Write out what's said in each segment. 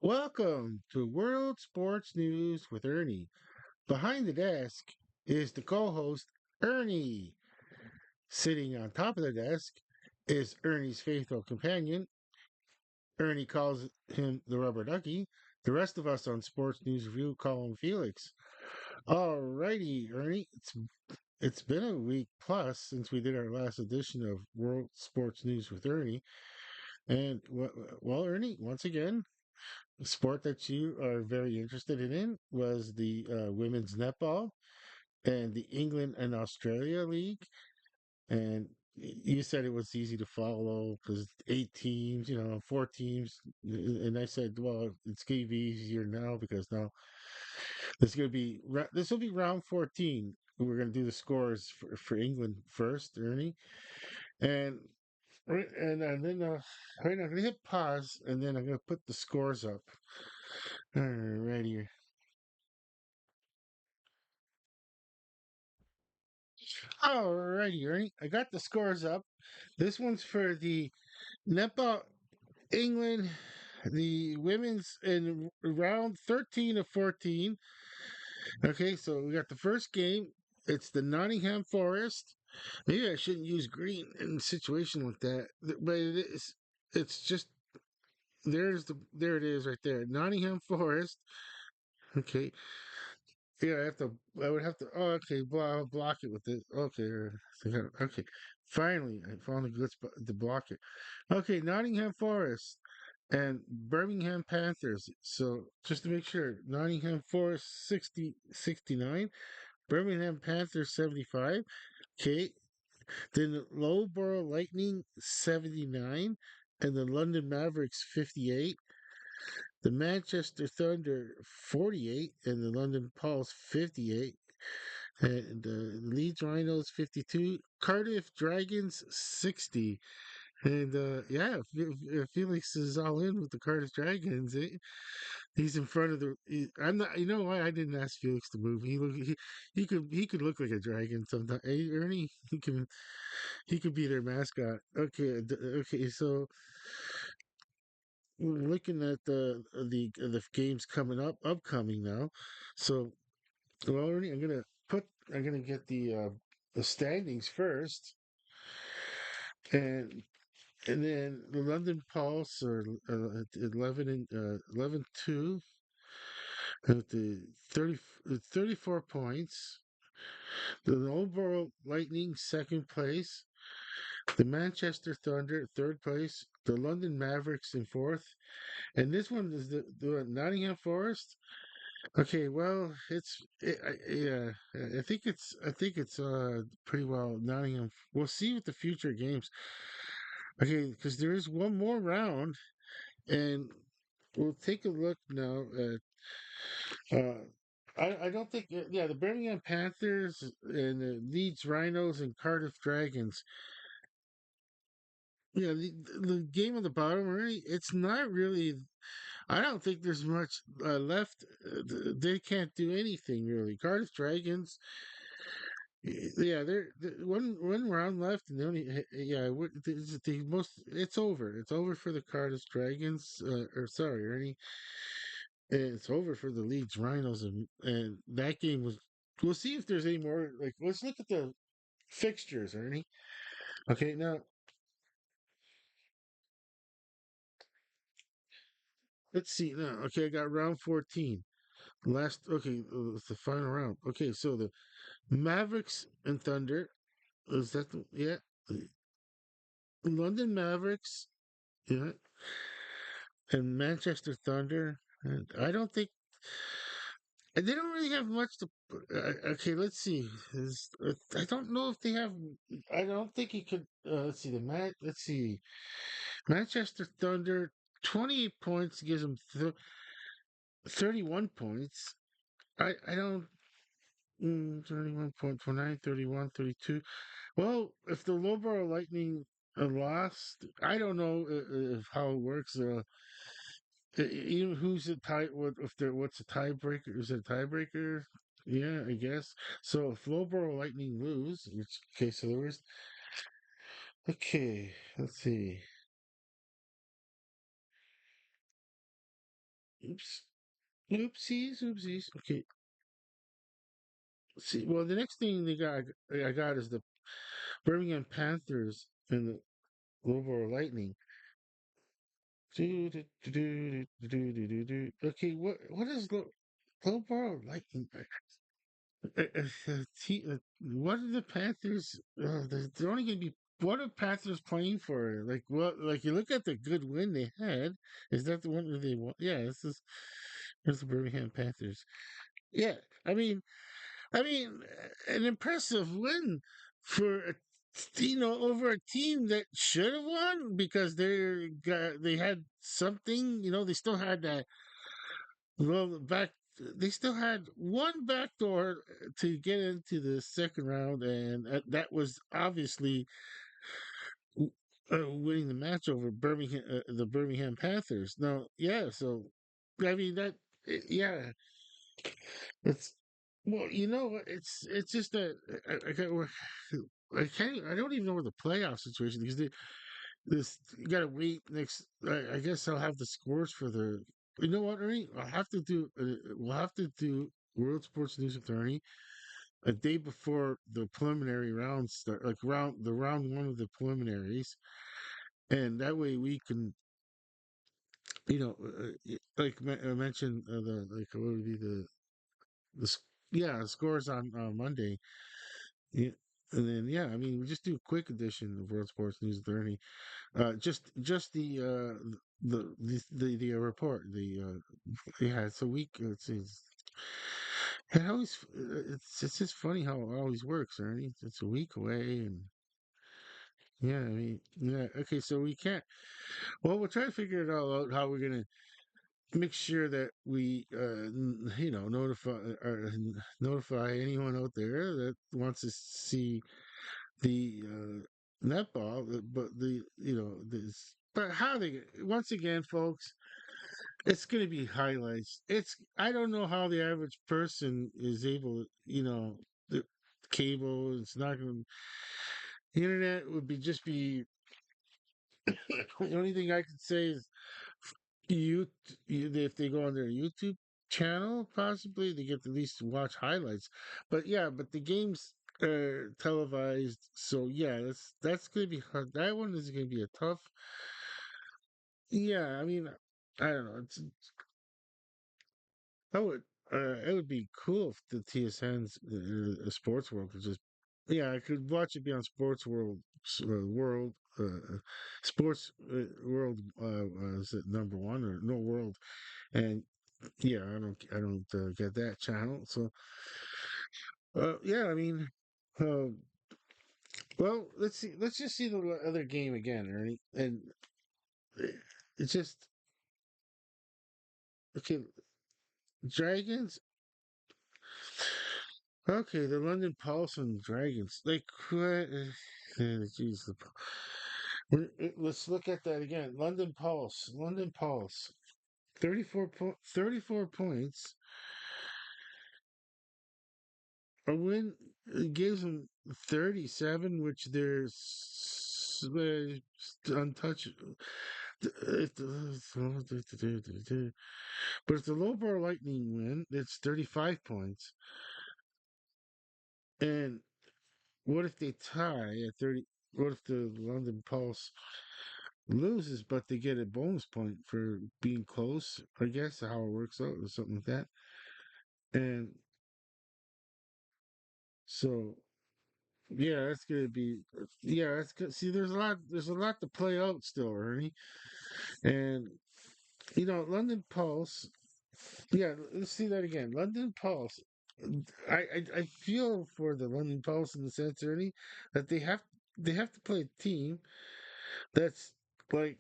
Welcome to World Sports News with Ernie. Behind the desk is the co host, Ernie. Sitting on top of the desk is Ernie's faithful companion. Ernie calls him the rubber ducky. The rest of us on Sports News Review call him Felix. Alrighty, Ernie. It's been a week plus since we did our last edition of World Sports News with Ernie. And, well, Ernie, once again, sport that you are very interested in was the women's netball and the England and Australia League. And you said it was easy to follow because 8 teams, four teams. And I said, well, it's going to be easier now because now this will be round 14. We're going to do the scores for England first, Ernie. And and then right now I'm gonna hit pause and then I'm gonna put the scores up. Alrighty. Alrighty, Ernie. I got the scores up. This one's for the netball England, the women's in round 13 of 14. Okay, so we got the first game. It's the Nottingham Forest. Maybe I shouldn't use green in a situation like that, but it is. It's just there it is right there. Nottingham Forest. Okay, yeah, I would have to. Oh, okay. Block it with this. Okay, okay. Finally, I found a good spot to block it. Okay, Nottingham Forest and Birmingham Panthers. So just to make sure, Nottingham Forest 69, Birmingham Panthers 75. Okay, then the Loughborough Lightning 79, and the London Mavericks 58. The Manchester Thunder 48 and the London Pulse 58. And Leeds Rhinos 52, Cardiff Dragons 60. And Felix is all in with the Cardiff Dragons. He's in front of I'm not. You know why I didn't ask Felix to move? He could look like a dragon sometimes. Hey, Ernie, he could be their mascot. Okay, okay. So we're looking at the games upcoming now. So, well, Ernie, I'm gonna get the standings first, and and then the London Pulse are at 11-2 at the 30, 34 points. The Loughborough Lightning second place. The Manchester Thunder third place. The London Mavericks in fourth. And this one is the Nottingham Forest. Okay, well, yeah, I think it's pretty well Nottingham. We'll see with the future games. Okay, because there is one more round, and we'll take a look now at. I don't think yeah, the Birmingham Panthers and the Leeds Rhinos and Cardiff Dragons. Yeah, the game on the bottom, really, it's not really. I don't think there's much left. They can't do anything really. Cardiff Dragons. Yeah, one round left, and the only yeah, the most. It's over. It's over for the Cardiff Dragons. Or sorry, Ernie. It's over for the Leeds Rhinos, and that game was. We'll see if there's any more. Like, let's look at the fixtures, Ernie. Okay, now let's see. Now, okay, I got round 14. Last, okay, it's the final round. Okay, so the Mavericks and Thunder. Is that yeah? London Mavericks, yeah, and Manchester Thunder. And I don't think they don't really have much to. Okay, let's see. I don't know if they have. I don't think he could. Let's see the match. Let's see. Manchester Thunder, 28 points gives them 31 points. I don't. 31.49, 31, 32. Well, if the Loughborough Lightning lost, I don't know if how it works. Even who's the tie? What if there? What's a tiebreaker? Is it a tiebreaker? Yeah, I guess. So if Loughborough Lightning lose, which okay, so there was. Okay, let's see. Oops. Oopsies, oopsies. Okay. See, well, the next thing I got is the Birmingham Panthers and the Louisville Lightning. Okay, what is the Louisville Lightning? What are the Panthers? They're only going to be. What are Panthers playing for? Like what? Like you look at the good win they had. Is that the one that they won? Yeah, this is. Here's the Birmingham Panthers. Yeah, I mean, an impressive win for over a team that should have won because they had something. They still had that. Well, they still had one backdoor to get into the second round, and that was obviously winning the match over the Birmingham Panthers. No, yeah, so I mean yeah, it's it's just that I don't even know where the playoff situation because this you gotta wait next. I guess I'll have the scores for the. You know what, Ernie? I'll have to do. We'll have to do World Sports News with Ernie a day before the preliminary rounds start, like round one of the preliminaries, and that way we can, like I mentioned, the like what would be the s- yeah scores on Monday. Yeah. And then yeah, I mean we just do a quick edition of World Sports News with Ernie. Just the report. Yeah, it's a week. It always it's just funny how it always works, Ernie. It's a week away, and yeah, I mean, yeah. Okay, so we can't. Well, we'll try to figure it all out how we're gonna make sure that we, notify anyone out there that wants to see the netball, but this. But how they once again, folks, it's going to be highlights. I don't know how the average person is able, the cable. It's not going to. The internet would be just be. The only thing I could say is you, if they go on their YouTube channel, possibly they get to at least watch highlights. But yeah, but the games are televised, so yeah, that's gonna be hard. That one is gonna be a tough. Yeah, I mean, I don't know. I would. It would be cool if the TSN's Sports World could just. Yeah, I could watch it be on Sports World. Sports World. Is it number one or no World? And yeah, I don't get that channel. So, yeah, I mean, uh, well, let's see. Let's just see the other game again, Ernie. And uh, it's just okay. Dragons. Okay, the London Pulse and Dragons. Like, what? Jeez, let's look at that again. London Pulse. London Pulse. 34 points. A win gives them 37, which untouched. But if the low bar lightning win, it's 35 points. And what if they tie at 30? What if the London Pulse loses, but they get a bonus point for being close? I guess how it works out or something like that. And so, yeah, that's gonna be, yeah, that's good. See, there's a lot to play out still, Ernie. And London Pulse. Yeah, let's see that again. London Pulse. I feel for the London Pulse in the sense, Ernie, that they have to play a team that's like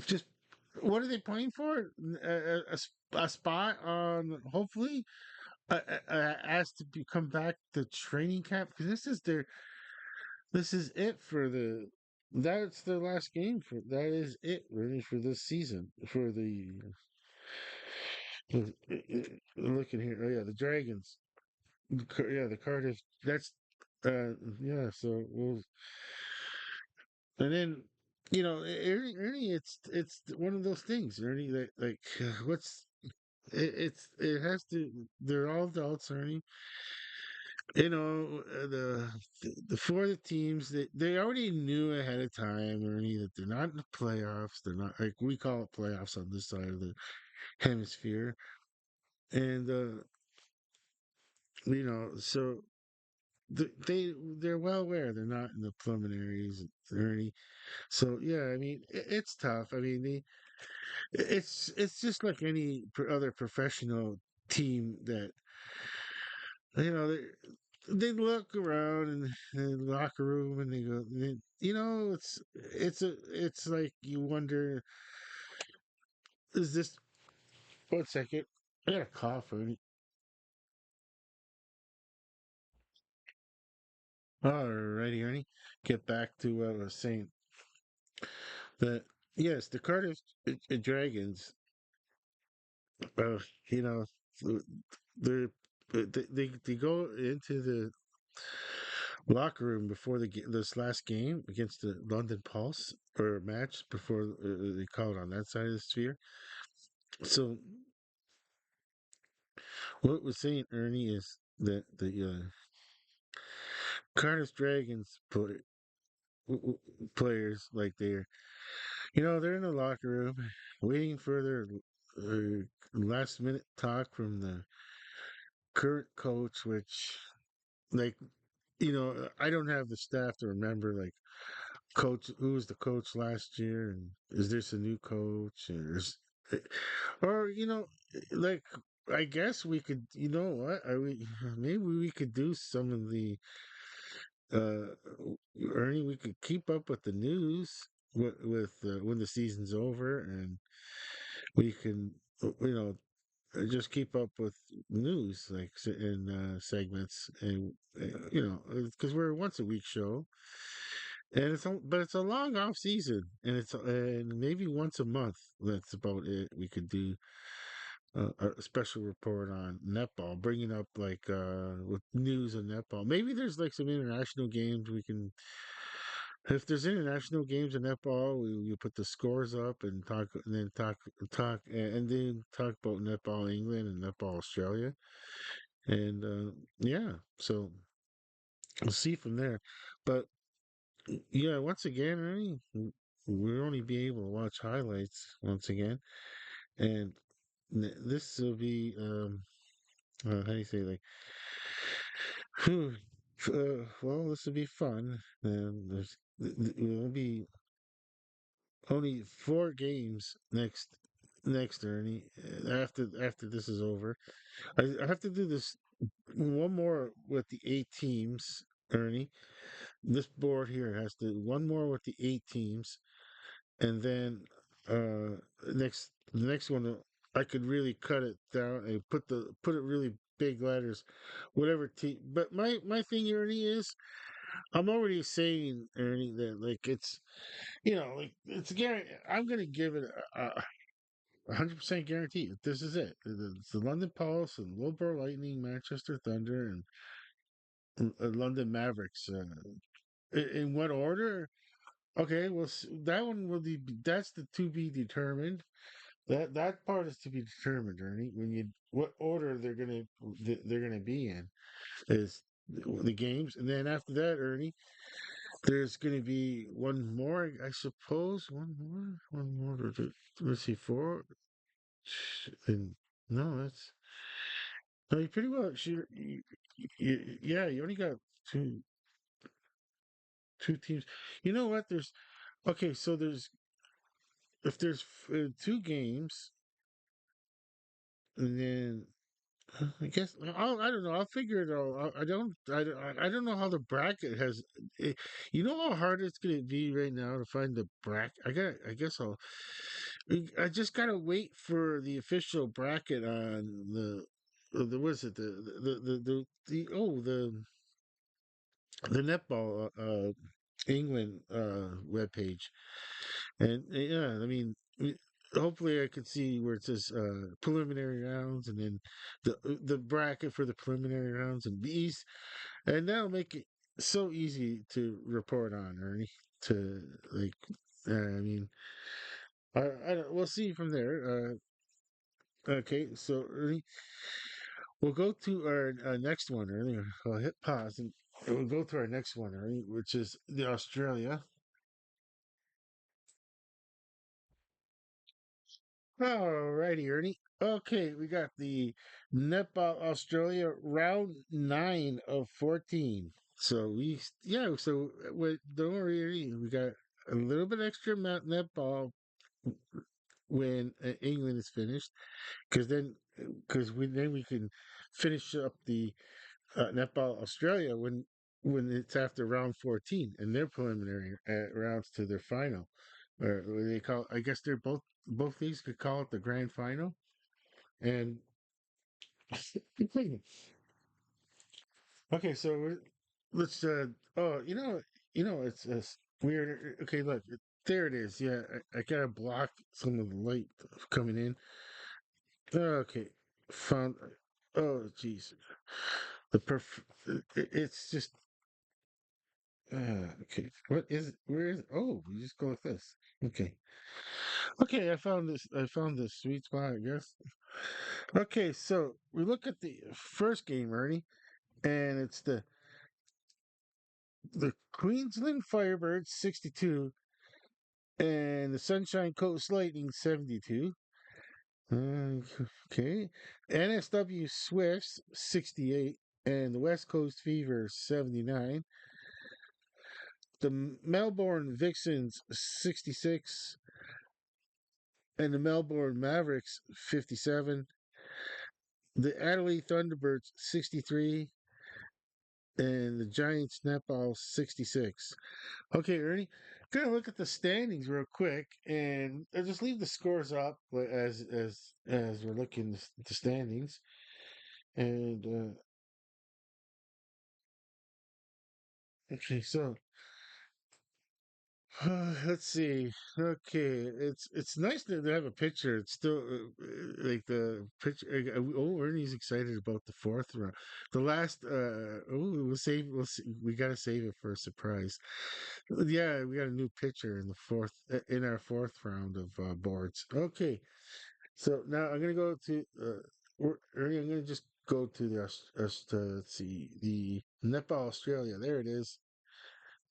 just what are they playing for? A spot on hopefully as to come back to training camp because this is it for the that's their last game for that is it really for this season for the looking here. Oh yeah, the Dragons. Yeah, the Cardiff. That's yeah. So we'll and then Ernie, it's one of those things, Ernie. That like what's it has to. They're all adults, Ernie. You know, the four of the teams they already knew ahead of time, Ernie, that they're not in the playoffs. They're not like we call it playoffs on this side of the hemisphere, and so they're well aware they're not in the preliminaries, Ernie. So yeah, I mean it's tough. I mean it's just like any other professional team that they look around in the locker room and they go, it's like you wonder, is this? One second, I got a cough. Ernie. Alrighty, Ernie. Get back to what I was saying. That yes, the Cardiff Dragons. Uh, you know, th- they're they go into the locker room before this last game against the London Pulse or match before they call it on that side of the sphere. So what we're saying, Ernie, is that the Cardiff Dragons players like they're in the locker room waiting for their last minute talk from the current coach, which like I don't have the staff to remember like coach who was the coach last year and is this a new coach or like I guess we could, what are we maybe we could do some of the uh Ernie, we could keep up with the news with when the season's over, and we can just keep up with news like in segments, and because we're a once a week show, and but it's a long off season, and maybe once a month. That's about it. We could do a special report on netball, bringing up like with news of netball. Maybe there's like some international games we can. If there's international games in netball, we put the scores up and talk, and then and then talk about netball England and netball Australia, and yeah, so we'll see from there. But yeah, once again, Ernie, we'll only be able to watch highlights once again, and this will be how do you say, like, whew, well, this will be fun. It'll be only four games next, Ernie. After this is over, I have to do this one more with the eight teams, Ernie. This board here has to one more with the eight teams, and then the next one I could really cut it down and put it really big letters, whatever team. But my thing, Ernie, is I'm already saying, Ernie, that like like it's guaranteed. I'm gonna give it a 100% guarantee. This is it. It's the London Pulse and Wilbur Lightning, Manchester Thunder, and London Mavericks. In what order? Okay, well, that one will be. That's the to be determined. That part is to be determined, Ernie. What order they're gonna be in is the games, and then after that, Ernie, there's gonna be one more, I suppose. One more. Let's see, four. And no, that's no. You pretty well. Yeah, you only got two two teams. You know what? There's okay. So there's if there's two games, and then I guess I don't know. I'll figure it out. I don't know how the bracket has. eh, You know how hard it's going to be right now to find the bracket. I guess I just gotta wait for the official bracket on the what is it the netball England webpage. And yeah, I mean, hopefully I could see where it says preliminary rounds, and then the bracket for the preliminary rounds and these, and that'll make it so easy to report on, Ernie. To like, I mean, I don't, we'll see from there. Okay, so Ernie, we'll go to our next one, Ernie. I'll hit pause and we'll go to our next one, Ernie, which is the Australia. Alrighty, Ernie. Okay, we got the netball Australia round 9 of 14. So yeah, so don't worry, Ernie, we got a little bit extra netball when England is finished, because we can finish up the netball Australia when it's after round 14 and their preliminary rounds to their final, or what they call. I guess they're both these could call it the grand final. And okay, so let's. Oh, it's weird. Okay, look, there it is. Yeah, I gotta block some of the light coming in. Okay, found. Oh, jeez. It's just. Okay. What is? Where is? Oh, we just go like this. Okay. Okay, I found this. I found this sweet spot. I guess. Okay, so we look at the first game, Ernie, and it's the Queensland Firebirds 62 and the Sunshine Coast Lightning 72. Okay, NSW Swifts 68 and the West Coast Fever 79. The Melbourne Vixens 66 and the Melbourne Mavericks 57. The Adelaide Thunderbirds 63 and the Giants Netball 66. Okay, Ernie, gonna look at the standings real quick, and I'll just leave the scores up as we're looking at the standings. And okay, so let's see. Okay, it's nice to have a picture. It's still like the picture. Oh, Ernie's excited about the fourth round. The last. Oh, we'll save. We'll see. We gotta save it for a surprise. Yeah, we got a new picture in the fourth in our fourth round of boards. Okay, so now I'm gonna go to. Ernie, I'm gonna just go to the let's see, the Nepal, Australia. There it is.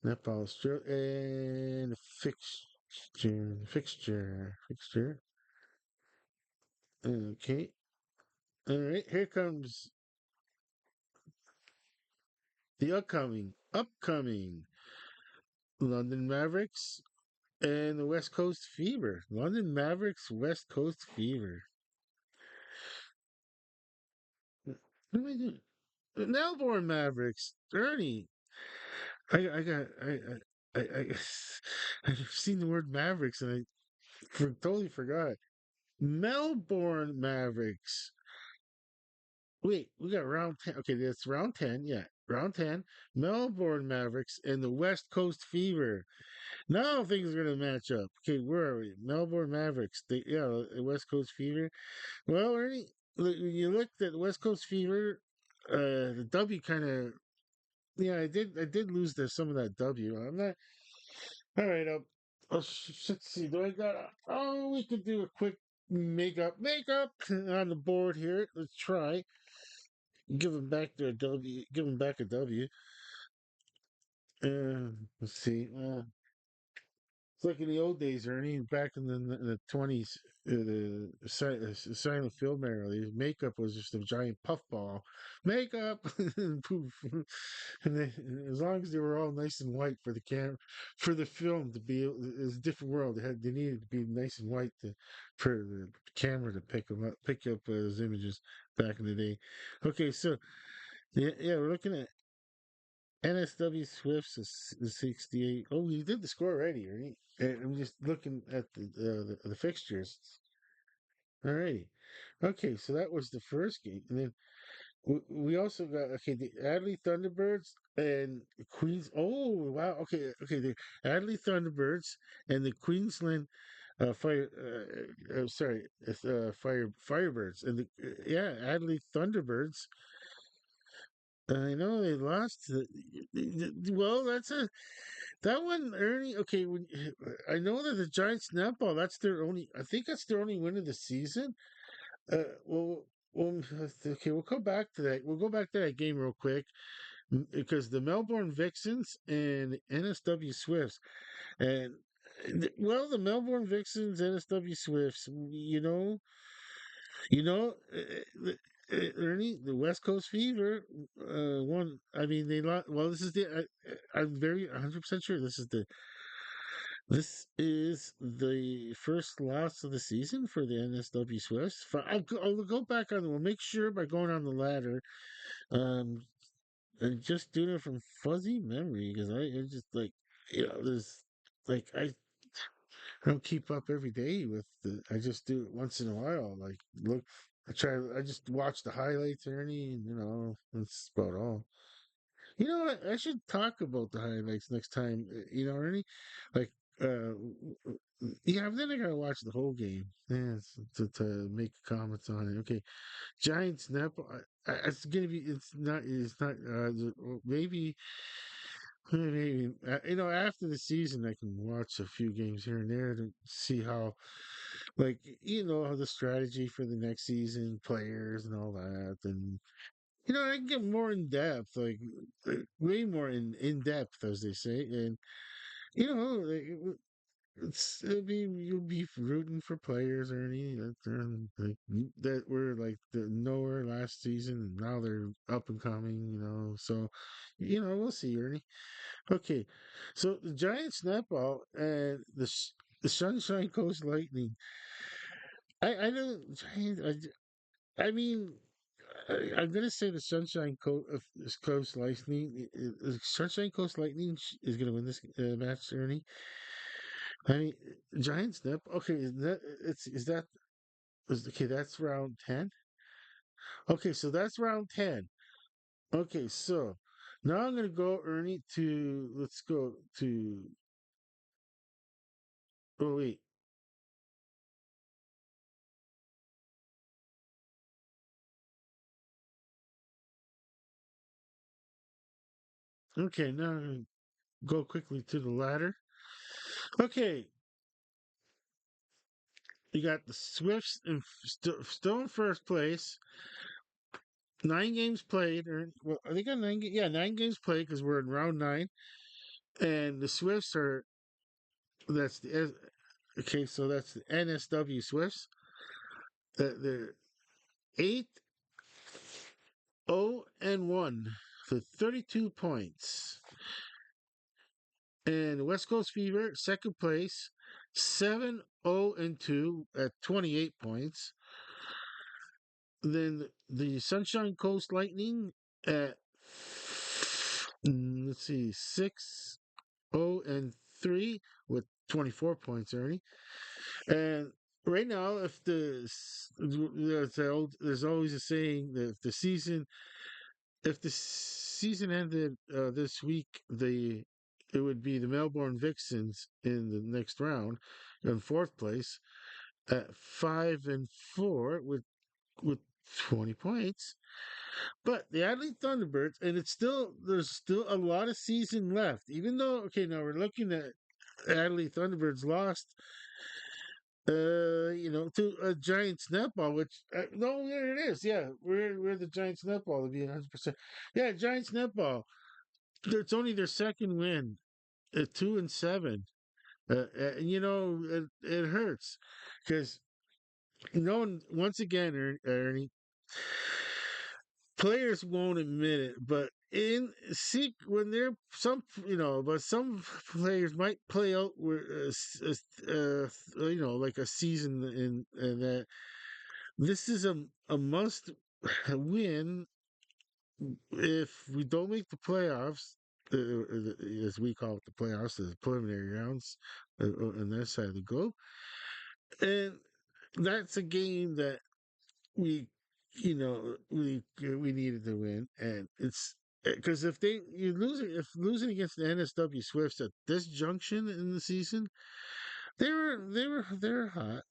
Nepal, Australia, and fixture. Okay. All right. Here comes the upcoming London Mavericks and the West Coast Fever. London Mavericks, West Coast Fever. What am I doing? The Melbourne Mavericks. Ernie. I got I I've seen the word Mavericks and totally forgot. Melbourne Mavericks. Wait, we got round 10. Okay, that's round 10. Yeah, round 10. Melbourne Mavericks and the West Coast Fever. Now things are going to match up. Okay, where are we? Melbourne Mavericks. The West Coast Fever. Well, Ernie, when you looked at the West Coast Fever, the W kind of. Yeah, I did lose some of that W. I'm not. All right, let's see. Do I got? Oh, we could do a quick makeup on the board here. Let's try. Give them back their W. Give them back a W. Let's see. It's like in the old days, Ernie, back in the 20s, the silent film era, the makeup was just a giant puffball. Makeup! And poof. And as long as they were all nice and white for the for the film to be, it was a different world. They needed to be nice and white for the camera to pick up those images back in the day. Okay, so yeah, we're looking at NSW Swifts is 68. Oh, you did the score already, right? I'm just looking at the fixtures. Alrighty. Okay, so that was the first game. And then we also got, okay, the Adelaide Thunderbirds and Queens. Oh, wow. Okay. The Adelaide Thunderbirds and the Queensland Firebirds. And yeah, Adelaide Thunderbirds. I know they lost. Well, that one, Ernie. Okay, I know that the Giants netball. That's their only. I think that's their only win of the season. Well, okay, we'll come back to that. We'll go back to that game real quick because the Melbourne Vixens and NSW Swifts, and well, the Melbourne Vixens, NSW Swifts, Ernie, the West Coast Fever, won. I mean, they lost. Well, this is I'm very 100% sure this is the first loss of the season for the NSW Swifts. I'll go back on. We'll make sure by going on the ladder. Um, and just doing it from fuzzy memory because I just like there's like I don't keep up every day with the. I just do it once in a while. Like look, I just watch the highlights, Ernie, and that's about all. You know what? I should talk about the highlights next time. Ernie, like yeah. But then I gotta watch the whole game. Yeah, to make comments on it. Okay, Giants snap. It's gonna be. It's not. It's not. Maybe. Maybe after the season, I can watch a few games here and there to see how, like, how the strategy for the next season, players, and all that, and I can get more in depth, like way more in depth, as they say, and like, you'll be rooting for players, Ernie, that were like the nowhere last season, and now they're up and coming, so we'll see, Ernie. Okay, so the Giant Snapball and the Sunshine Coast Lightning. I know Giant. I mean, I'm gonna say the Coast Lightning. Sunshine Coast Lightning is gonna win this match, Ernie. I mean, Giant Snap. Okay, okay? That's round 10. Okay, so that's round 10. Okay, so now I'm gonna go, Ernie. To Let's go to. Oh wait. Okay, now I'm gonna go quickly to the ladder. Okay, you got the Swifts still in first place. 9 games played, or well, I think on 9. Yeah, 9 games played because we're in round 9, and the Swifts are that's okay. So that's the NSW Swifts. They're 8-0-1 for 32 points, and West Coast Fever second place, 7-0-2 at 28 points. Then the Sunshine Coast Lightning at let's see, 6-0-3 with 24 points, Ernie. And right now, if there's always a saying that if the season ended this week, it would be the Melbourne Vixens in the next round in fourth place at 5-4 with 20 points. But the Adelaide Thunderbirds, and there's still a lot of season left. Even though, okay, now we're looking at Adelaide Thunderbirds lost, to a Giants netball. Which no, there it is. Yeah, we're the Giants netball to be 100%. Yeah, Giants netball. It's only their second win, 2-7. And it hurts because once again, Ernie, players won't admit it, but in see when they're but some players might play out where like a season in that this is a must win if we don't make the playoffs. As we call it, the playoffs, the preliminary rounds on that side of the globe, and that's a game that we we needed to win, and it's because if losing against the NSW Swifts at this junction in the season, they're hot,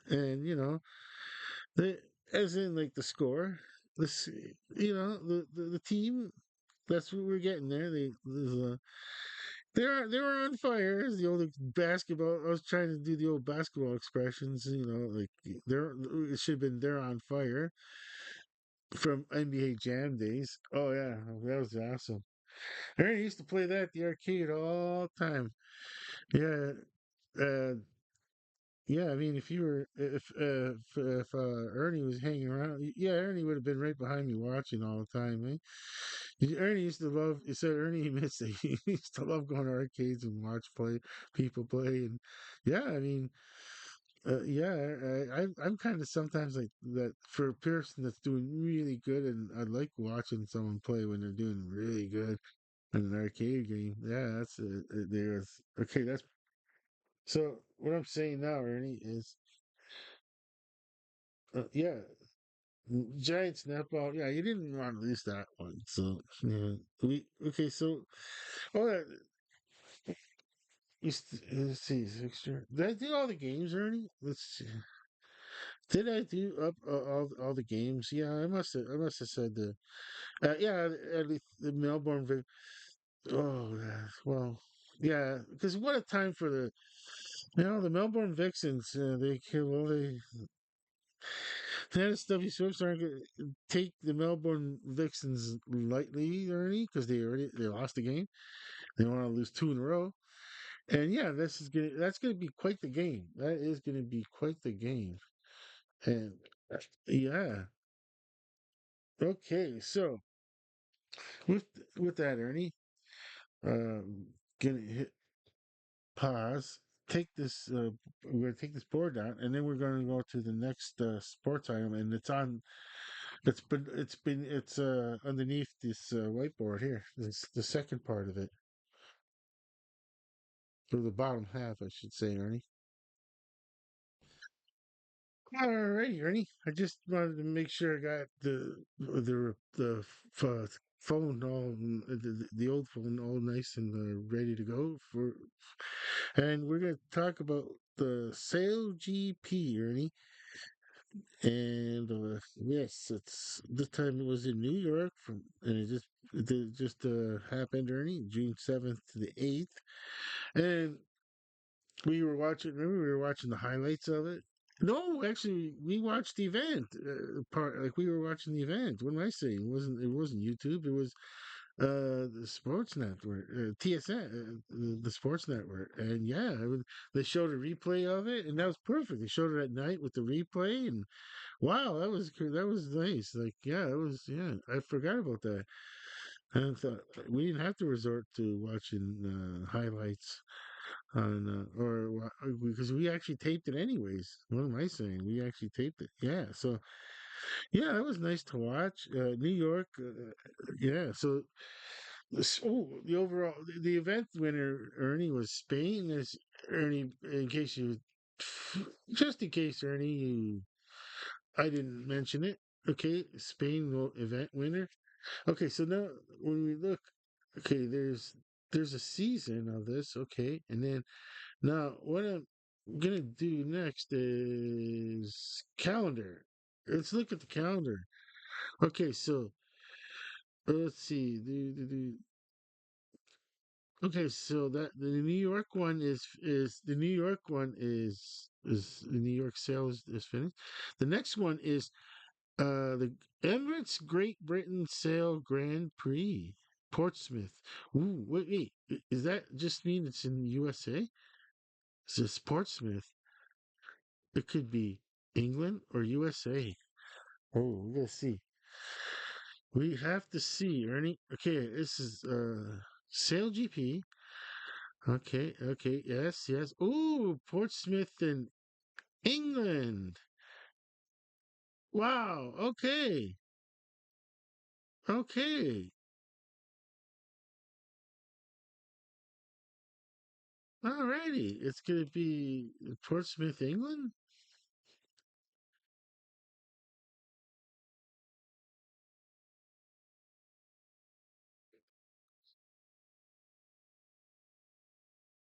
and they as in like the score, this the team, that's what we're getting there. They were on fire. It's the old basketball. I was trying to do the old basketball expressions. Like they're. It should have been they're on fire from NBA Jam days. Oh yeah, that was awesome. I used to play that at the arcade all the time. Yeah, uh, yeah. I mean, if Ernie was hanging around, yeah, Ernie would have been right behind me watching all the time. Ernie used to love. He said Ernie admits that he used to love going to arcades and watch people play, and yeah, I mean, yeah, I'm kind of sometimes like that for a person that's doing really good, and I like watching someone play when they're doing really good in an arcade game. Yeah, there's okay. That's so. What I'm saying now, Ernie, is yeah, giant snap out. Yeah, you didn't want to lose that one, so yeah. We okay. So, oh, let's see, fixture. Did I do all the games, Ernie? Let's see. Did I do up all the games? Yeah, I must have said the yeah at least the Melbourne. Oh yeah, well yeah, because what a time for the Melbourne Vixens. The NSW Swifts aren't going to take the Melbourne Vixens lightly, Ernie, because they lost the game. They want to lose two in a row. And yeah, that's gonna be quite the game. That is gonna be quite the game. And yeah, okay. So with with that, Ernie, um, gonna hit pause. Take this. We're gonna take this board down, and then we're gonna go to the next sports item, and it's on. It's underneath this whiteboard here. This the second part of it, or the bottom half, I should say, Ernie. Alrighty, Ernie. I just wanted to make sure I got phone the old phone all nice and ready to go and we're gonna talk about the Sail GP, Ernie. And yes, it's this time it was in New York and it just happened, Ernie, June 7th to the 8th, and we were watching. Remember, we were watching the highlights of it. No, actually, we watched the event part. Like we were watching the event. What am I saying? It wasn't YouTube. It was the Sports Network, TSN, the Sports Network. And yeah, they showed a replay of it, and that was perfect. They showed it at night with the replay, and wow, that was nice. Like yeah, it was yeah. I forgot about that. And I thought we didn't have to resort to watching highlights on because we actually taped it anyways. What am I saying? We actually taped it. Yeah. So yeah, that was nice to watch. New York. Yeah. So the overall the event winner Ernie was Spain. As Ernie, in case you, just in case Ernie, I didn't mention it. Okay, Spain event winner. Okay, so now when we look, okay, there's a season of this. Okay, and then now, what I'm gonna do next is calendar. Let's look at the calendar. Okay, so let's see. Okay, so that the New York one is the New York one is the New York sales is finished. The next one is the Emirates Great Britain Sail Grand Prix, Portsmouth. Ooh, wait. Is that just mean it's in USA? It's just Portsmouth. It could be England or USA. Oh, we gotta see. We have to see, Ernie. Okay, this is Sail GP. Okay, yes. Ooh, Portsmouth in England. Wow, okay. Alrighty. It's gonna be Portsmouth, England.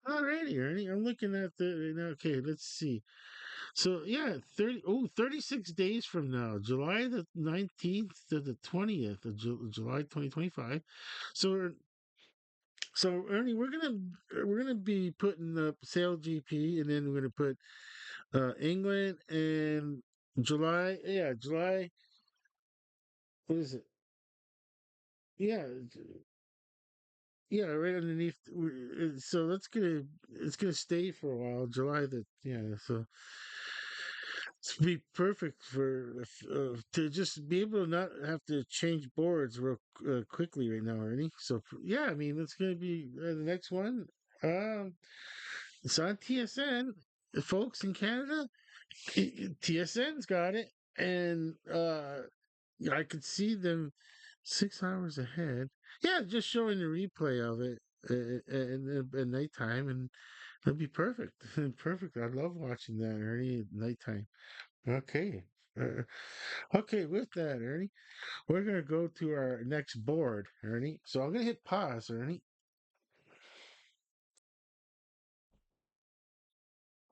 Alrighty, Ernie. I'm looking at the okay, let's see. So yeah, 36 days from now, July the 19th to the 20th of July 2025. So So Ernie, we're gonna be putting up Sail GP, and then we're gonna put England and July. Yeah, July. What is it? Yeah, yeah, right underneath. So that's gonna it's gonna stay for a while. July the yeah. So it's be perfect for to just be able to not have to change boards real quickly right now, Ernie. So yeah, I mean it's gonna be the next one. Um, it's on TSN, folks in Canada. TSN's got it, and I could see them 6 hours ahead. Yeah, just showing the replay of it at nighttime, and it'll be perfect. Perfect. I love watching that, Ernie, at nighttime. Okay. Uh, okay, with that, Ernie, we're going to go to our next board, Ernie. So I'm going to hit pause, Ernie.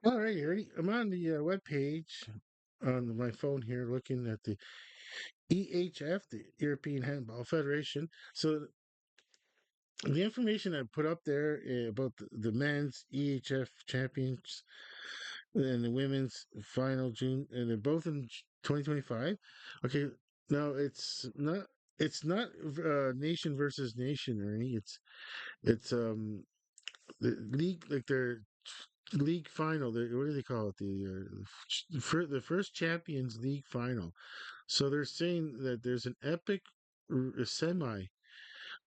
All right, Ernie, I'm on the web page on my phone here looking at the EHF, the European Handball Federation. So the information I put up there about the men's EHF champions and the women's final June, and they're both in 2025. Okay, now it's not nation versus nation, Ernie. It's the league, like their league final. What do they call it? The first Champions League final. So they're saying that there's an epic semi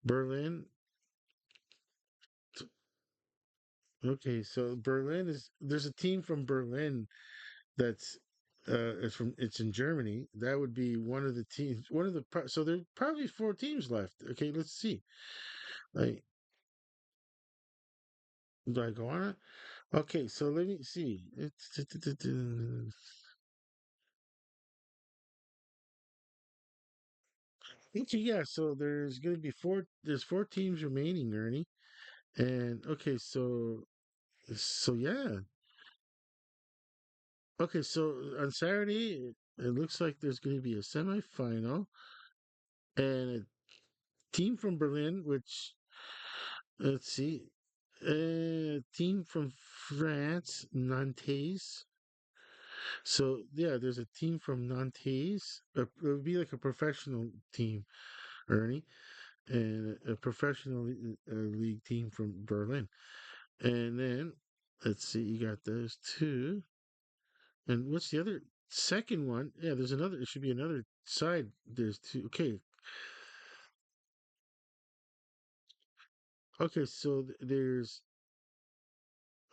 Berlin. Okay, so Berlin is there's a team from Berlin that's it's in Germany. That would be one of the teams. So there's probably four teams left. Okay, let's see. Like, do I go on it? Okay, so let me see. Okay, yeah. So there's going to be four. There's four teams remaining, Ernie. And okay, so yeah. Okay, so on Saturday, it looks like there's going to be a semifinal and a team from Berlin, which let's see, a team from France, Nantes. So yeah, there's a team from Nantes. It would be like a professional team, Ernie, and a professional league team from Berlin. And then let's see, you got those two. And what's the other second one? Yeah, there's another. It should be another side. There's two. Okay, okay. So there's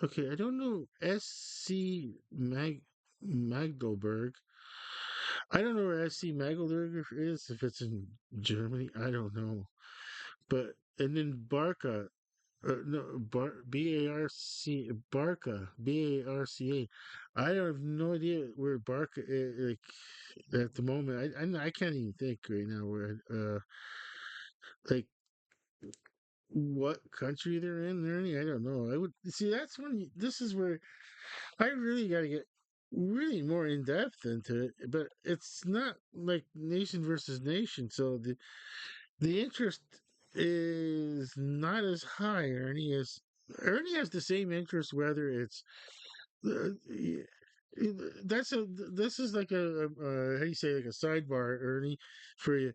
okay. I don't know SC Magdeburg. I don't know where SC Magdeburg is. If it's in Germany, I don't know. But and then Barca. No, Barca. I have no idea where Barca like at the moment. I can't even think right now where like what country they're in, Ernie. I don't know. I would see that's when this is where I really got to get really more in depth into it. But it's not like nation versus nation, so the interest is not as high. Ernie has the same interest whether it's y- that's a this is like how do you say, like a sidebar, Ernie, for you.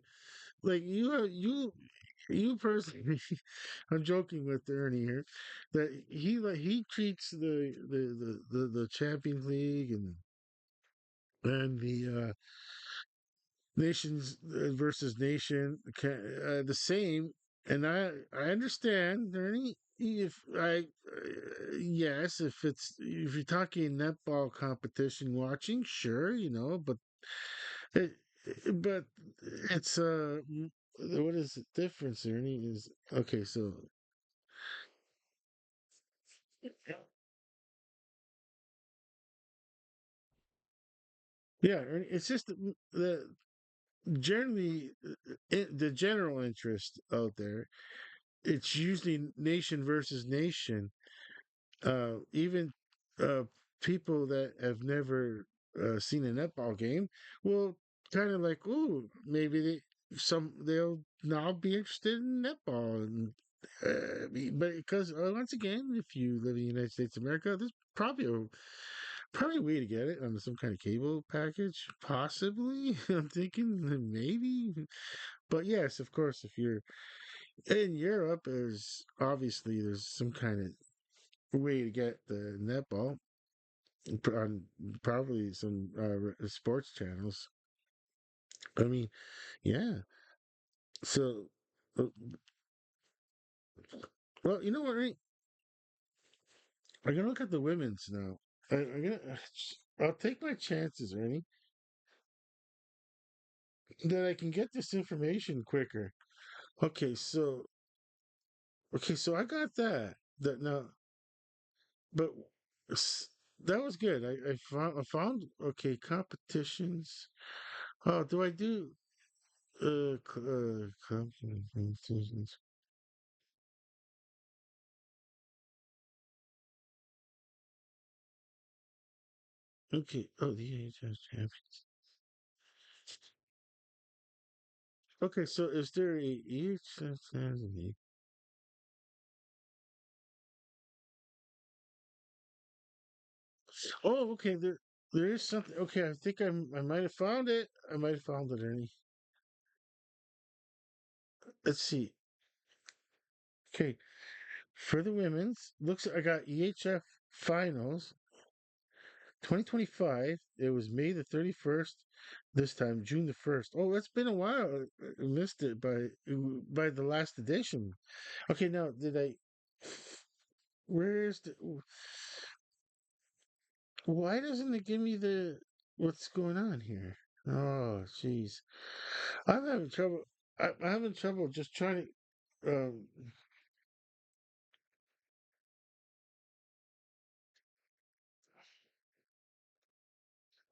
Like you personally, I'm joking with Ernie here, that he treats the Champions League and the nations versus nation the same, and I understand, Ernie. If I yes, if you're talking netball competition watching, sure, but it, but it's what is the difference, Ernie? Is okay, so yeah, Ernie, it's just the generally the general interest out there. It's usually nation versus nation. Even uh, people that have never seen a netball game will kind of like, ooh, maybe they'll now be interested in netball. But because once again, if you live in the United States of America, there's probably a way to get it on some kind of cable package. Possibly, I'm thinking maybe. But yes, of course, if you're in Europe, there's some kind of way to get the netball on probably some sports channels. I mean, yeah. So, uh, well, you know what? Right? I'm gonna look at the women's now. I'm gonna. I'll take my chances, Ernie, that I can get this information quicker. Okay, so I got that. That now, but s- that was good. I found okay competitions. Oh, do I do competitions? Okay. Oh, the AHS champions. Okay, so is there a EHS? Oh, okay. There is something. Okay, I think I might have found it. I might have found it, Ernie. Let's see. Okay, for the women's, looks I got EHF finals 2025. It was May the 31st. This time, June the 1st. Oh, it's been a while. I missed it by the last edition. Okay, now did I? Where's the? Why doesn't it give me the what's going on here? Oh, jeez. I'm having trouble. I'm having trouble just trying to.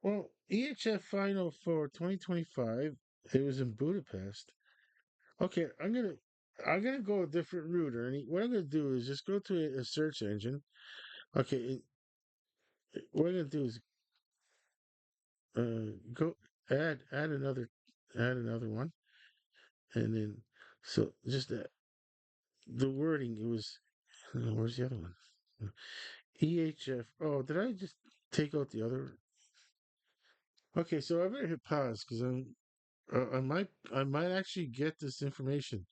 Well, EHF final for 2025. It was in Budapest. Okay, I'm gonna go a different route, Ernie. What I'm gonna do is just go to a search engine. Okay, what I'm gonna do is go add another one, and then so just the wording. It was where's the other one? EHF. Oh, did I just take out the other? Okay, so I better hit pause because I might actually get this information.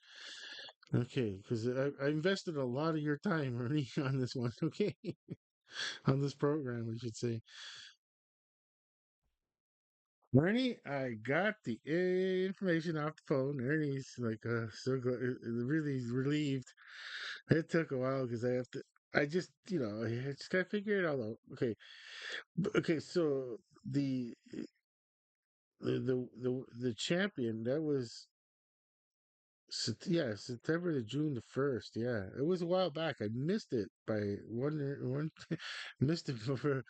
Okay, because I invested a lot of your time, Ernie, on this one. Okay, on this program, I should say. Ernie, I got the information off the phone. Ernie's like so really relieved. It took a while because I have to. I just I just gotta figure it all out. Okay, okay. So the champion that was yeah, September to June the 1st. Yeah, it was a while back. I missed it by one missed it for.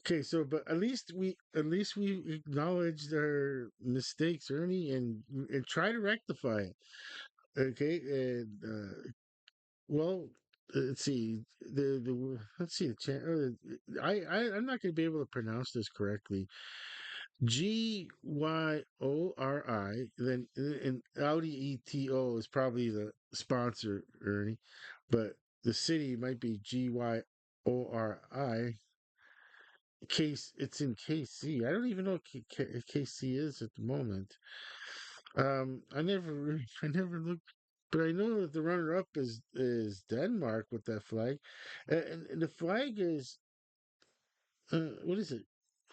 Okay, so but at least we acknowledged our mistakes, Ernie, and try to rectify it. Okay, and well, let's see let's see I'm not going to be able to pronounce this correctly. GYORI, then and Audi ETO is probably the sponsor, Ernie, but the city might be GYORI. Case it's in KC. I don't even know what KC is at the moment. I never looked, but I know that the runner up is Denmark with that flag, and the flag is what is it?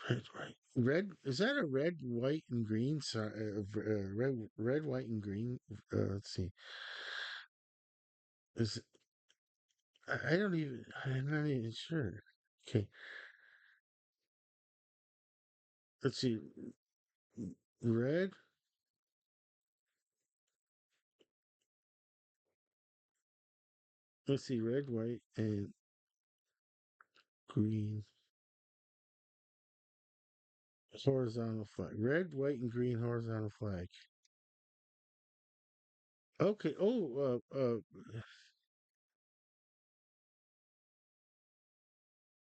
Red, white, red. Is that a red, white, and green? Red, white, and green. Let's see. Is it, I don't even. I'm not even sure. Okay, let's see. Red. Let's see. Red, white, and green. Horizontal flag. Red, white, and green horizontal flag. Okay. Oh,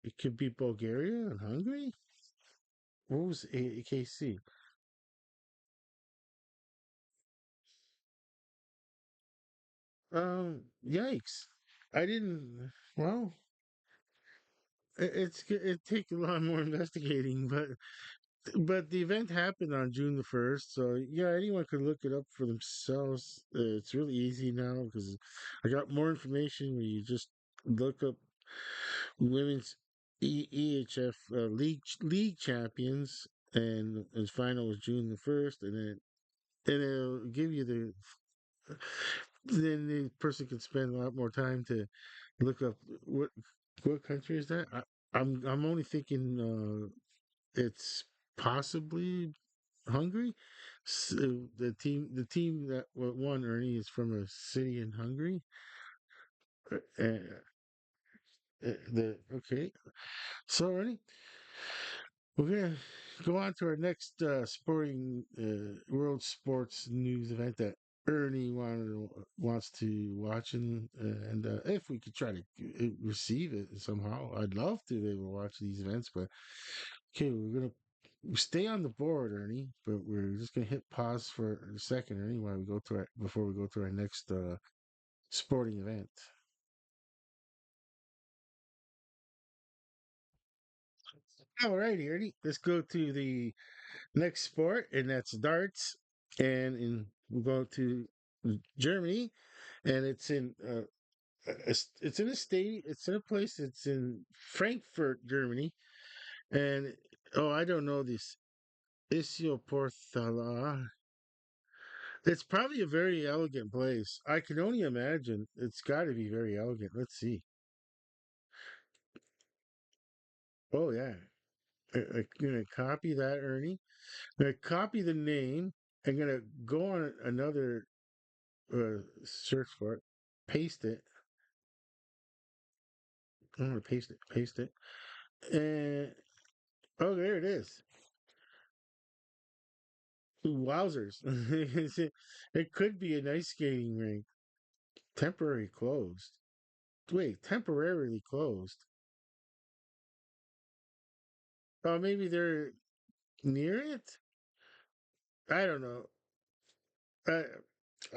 it could be Bulgaria and Hungary. What was AKC? Yikes! I didn't. Well, it take a lot more investigating, but the event happened on June the 1st, so yeah, anyone could look it up for themselves. It's really easy now because I got more information where you just look up women's EHF league champions, and his final was June the 1st, and it'll give you then the person can spend a lot more time to look up what country is that. I'm only thinking it's possibly Hungary. So the team that won, Ernie, is from a city in Hungary. The okay, so Ernie, we're gonna go on to our next sporting world sports news event that Ernie wants to watch, and if we could try to receive it somehow, I'd love to be able to watch these events. But okay, we're gonna stay on the board, Ernie, but we're just gonna hit pause for a second, Ernie, while we go to our before we go to our next sporting event. Alrighty, Ernie, let's go to the next sport, and that's darts. We'll go to Germany, and it's in a state, it's in a place, it's in Frankfurt, Germany, and oh, I don't know this Isio Porthala. It's probably a very elegant place. I can only imagine it's got to be very elegant. Let's see. Oh yeah, I'm gonna copy that, Ernie. I'm gonna copy the name. I'm gonna go on another search for it, paste it. I'm gonna paste it, and oh, there it is. Wowzers! It could be an ice skating rink, temporarily closed. Wait, temporarily closed. Oh, maybe they're near it. I don't know. I,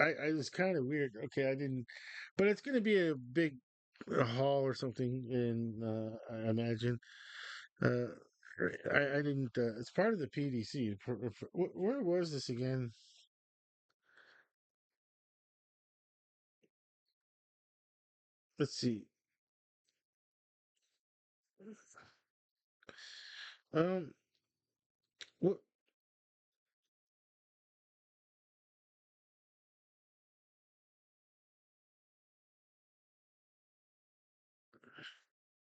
I was kind of weird. Okay, I didn't, but it's going to be a big hall or something, in I imagine. Uh, I didn't. It's part of the PDC. Where was this again? Let's see. Um, what?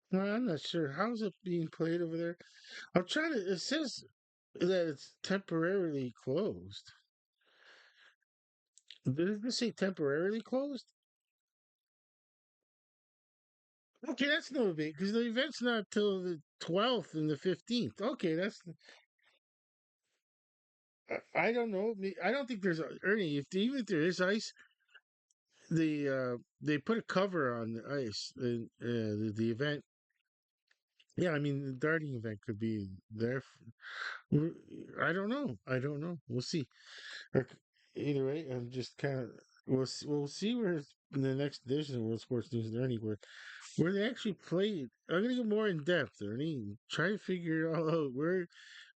No, I'm not sure. How's it being played over there? I'm trying to. It says that it's temporarily closed. Did it say temporarily closed? Okay, that's no big because the event's not till the 12th and the 15th. Okay, I don't know. I don't think there's Ernie. If even if there is ice, they put a cover on the ice. And the event. Yeah, I mean the darting event could be there. I don't know. I don't know. We'll see. Or either way, I'm just kind of we'll see where in the next edition of World Sports News and Ernie where they actually played. I'm gonna go more in depth, Ernie. Try to figure out where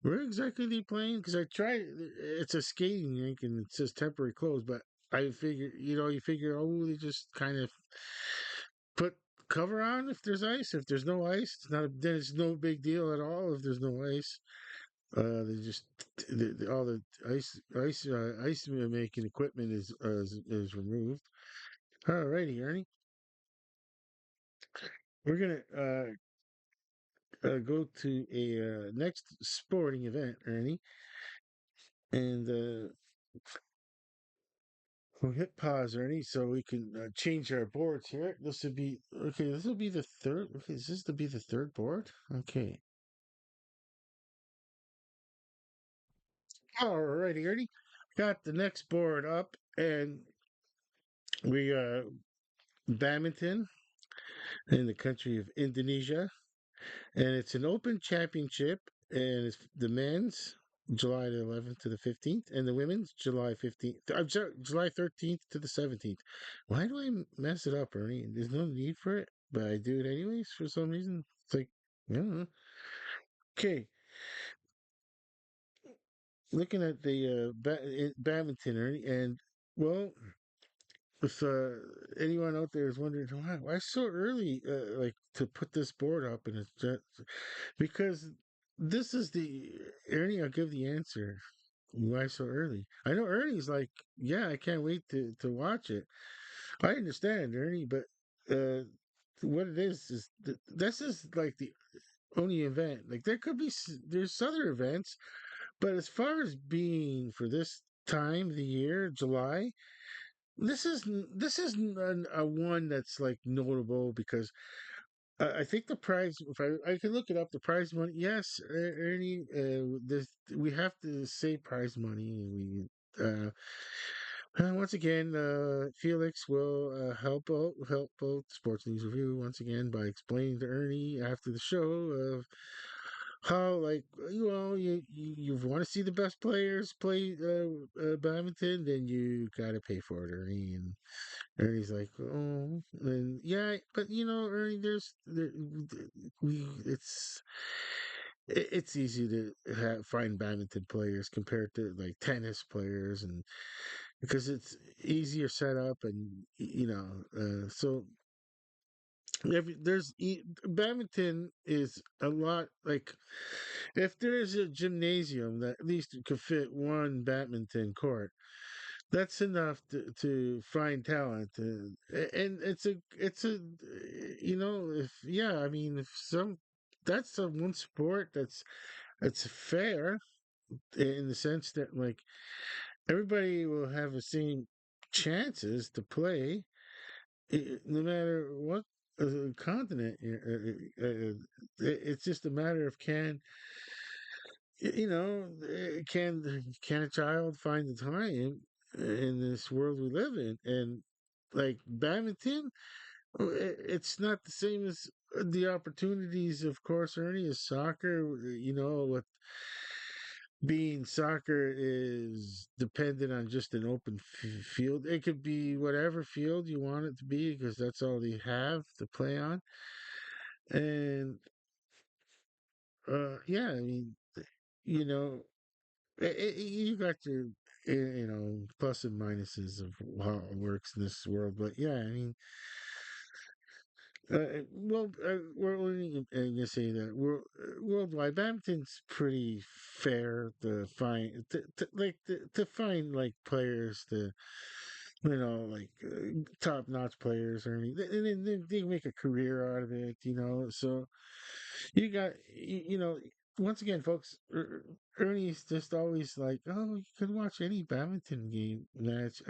exactly they playing? Because I tried. It's a skating rink and it says temporary closed, but I figure you figure they just kind of put cover on if there's ice. If there's no ice, then it's no big deal at all. If there's no ice, they just all the ice making equipment is removed. Alrighty, Ernie, we're gonna go to a next sporting event, Ernie, and we'll hit pause, Ernie, so we can change our boards here. This would be okay. This will be the third. Okay, is this to be the third board? Okay. Alrighty, Ernie. Got the next board up, and we badminton in the country of Indonesia, and it's an open championship, and it's the men's. July the 11th to the 15th, and the women's July 15th. I'm sorry, July 13th to the 17th. Why do I mess it up, Ernie? There's no need for it, but I do it anyways for some reason. It's like, I don't know. Okay, looking at the badminton, Ernie, and well, if anyone out there is wondering why so early, like to put this board up, and it's just because this is the Ernie. I'll give the answer. Why so early? I know Ernie's like, yeah, I can't wait to watch it. I understand Ernie, but uh, what it is this is like the only event. Like there could be there's other events, but as far as being for this time of the year, July, this is a one that's like notable because I think the prize. If I can look it up, the prize money. Yes, Ernie. This we have to say prize money. Once again, Felix will help out Sports News Review once again by explaining to Ernie after the show of how, like, you want to see the best players play badminton, then you gotta pay for it, Ernie. And Ernie's like, oh, and yeah, but Ernie, we it's easy to find badminton players compared to like tennis players, and because it's easier setup, and so badminton is a lot like if there's a gymnasium that at least could fit one badminton court, that's enough to find talent, and it's a if yeah, I mean, if some that's the one sport that's fair in the sense that like everybody will have the same chances to play, no matter what continent. It's just a matter of can a child find the time in this world we live in? And like badminton, it's not the same as the opportunities, of course, Ernie, is soccer. What being soccer is dependent on just an open field. It could be whatever field you want it to be because that's all they have to play on. And yeah, I mean, you know, you got your plus and minuses of how it works in this world, but yeah, I mean, we're only going to say that worldwide badminton's pretty fair to find, to find like players to like top notch players, or and then they make a career out of it, so you got, once again, folks, Ernie's just always like, oh, you can watch any badminton match,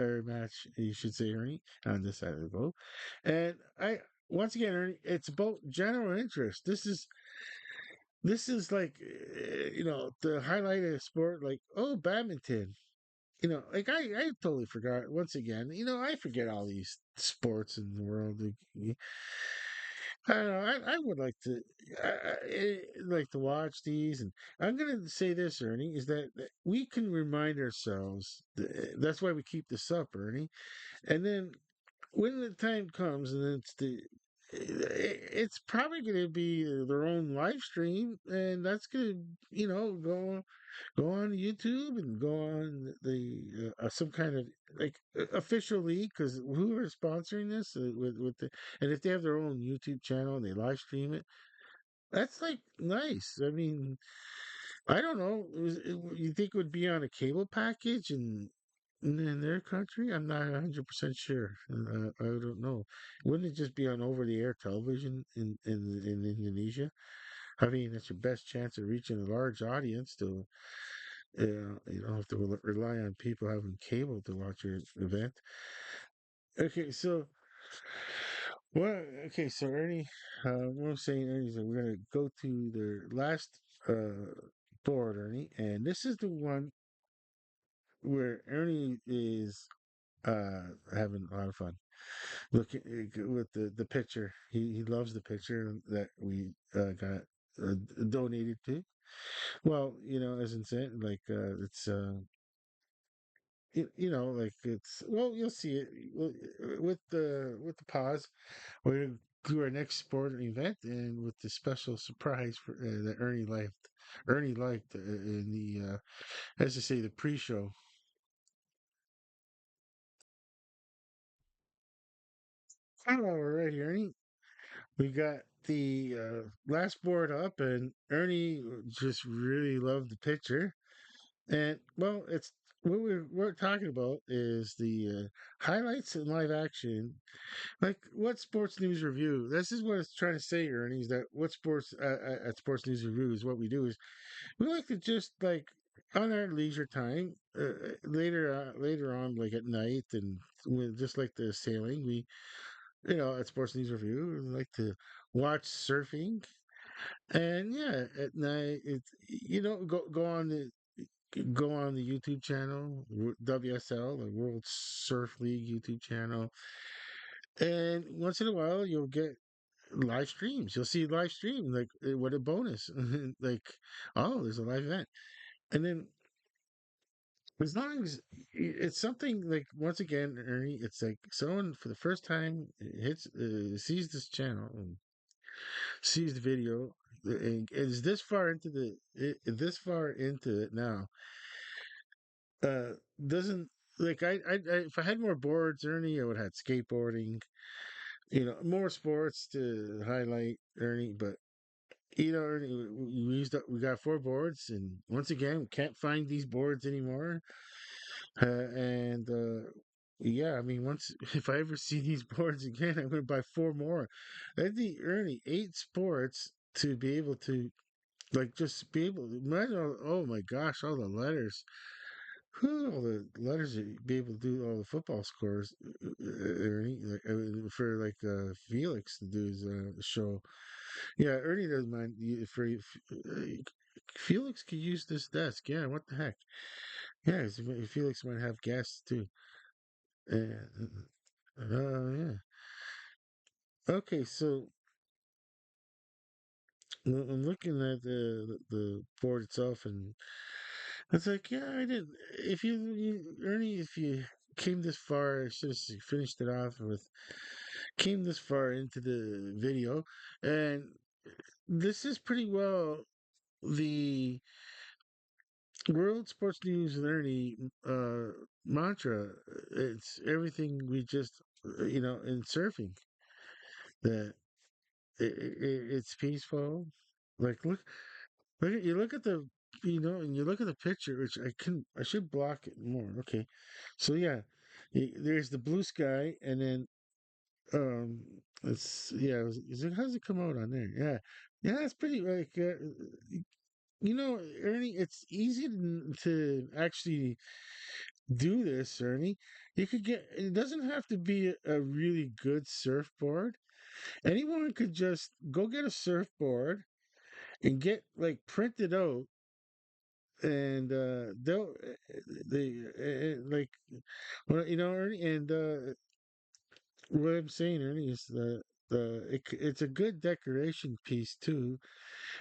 you should say, Ernie, on this side of the boat. And once again, Ernie, it's about general interest. This is like, the highlight of the sport, like, oh, badminton. Like I totally forgot. Once again, I forget all these sports in the world. I don't know. I would like to, like to watch these, and I'm gonna say this, Ernie, is that we can remind ourselves. That's why we keep this up, Ernie. And then when the time comes, and it's probably going to be their own live stream, and that's going to go on YouTube and go on the some kind of like official league, because who are sponsoring this with the and if they have their own YouTube channel and they live stream it, that's like nice. I mean, I don't know. You think it would be on a cable package in their country? I'm not 100% sure. I don't know. Wouldn't it just be on over-the-air television in Indonesia? I mean, that's your best chance of reaching a large audience. You don't have to rely on people having cable to watch your event. Okay, so Ernie, what I'm saying, Ernie, is that we're gonna go to the last board, Ernie, and this is the one where Ernie is having a lot of fun. Look with the picture. He loves the picture that we got donated to. Well, as in saying, like, it's like it's, well, you'll see it with the pause. We're gonna do our next sporting event, and with the special surprise that Ernie liked in the as I say, the pre-show. All right, Ernie. We got the last board up, and Ernie just really loved the picture. And well, it's what we're talking about is the highlights in live action. Like, what sports news review? This is what it's trying to say, Ernie. Is that what sports at Sports News Review is what we do is we like to just like on our leisure time later on, like at night, and just like the sailing, we at Sports News Review, we like to watch surfing. And yeah, at night, go on the YouTube channel, WSL, the World Surf League YouTube channel, and once in a while you'll get live streams. You'll see live stream, like, what a bonus! Like, oh, there's a live event, and then as long as it's something like, once again, Ernie, it's like someone for the first time sees this channel and sees the video and is this far into it now, uh doesn't, like, if I had more boards, Ernie, I would have had skateboarding, more sports to highlight, Ernie. But Ernie, we got four boards, and once again, we can't find these boards anymore. And yeah, I mean, once if I ever see these boards again, I'm going to buy four more. That'd be, Ernie, eight sports to be able to, like, just be able to imagine. Oh my gosh, all the letters. Whew, all the letters that you'd be able to do all the football scores, Ernie. Like, for like Felix to do his show. Yeah, Ernie doesn't mind Felix could use this desk. Yeah, what the heck? Yeah, Felix might have guests too. Uh, yeah. Okay, so I'm looking at the board itself, and it's like, yeah, I didn't. If Ernie, if you came this far, I should have finished it off with came this far into the video, and this is pretty well the World Sports News and Ernie mantra. It's everything we just, in surfing, that it's peaceful. Like, look at the, and you look at the picture, which I should block it more. Okay, so yeah, there's the blue sky, and then it's yeah, how does it come out on there? Yeah, yeah, it's pretty like Ernie. It's easy to actually do this, Ernie. You could get. It doesn't have to be a really good surfboard. Anyone could just go get a surfboard and get, like, printed out, and like, well, Ernie, and what I'm saying, Ernie, is it's a good decoration piece too.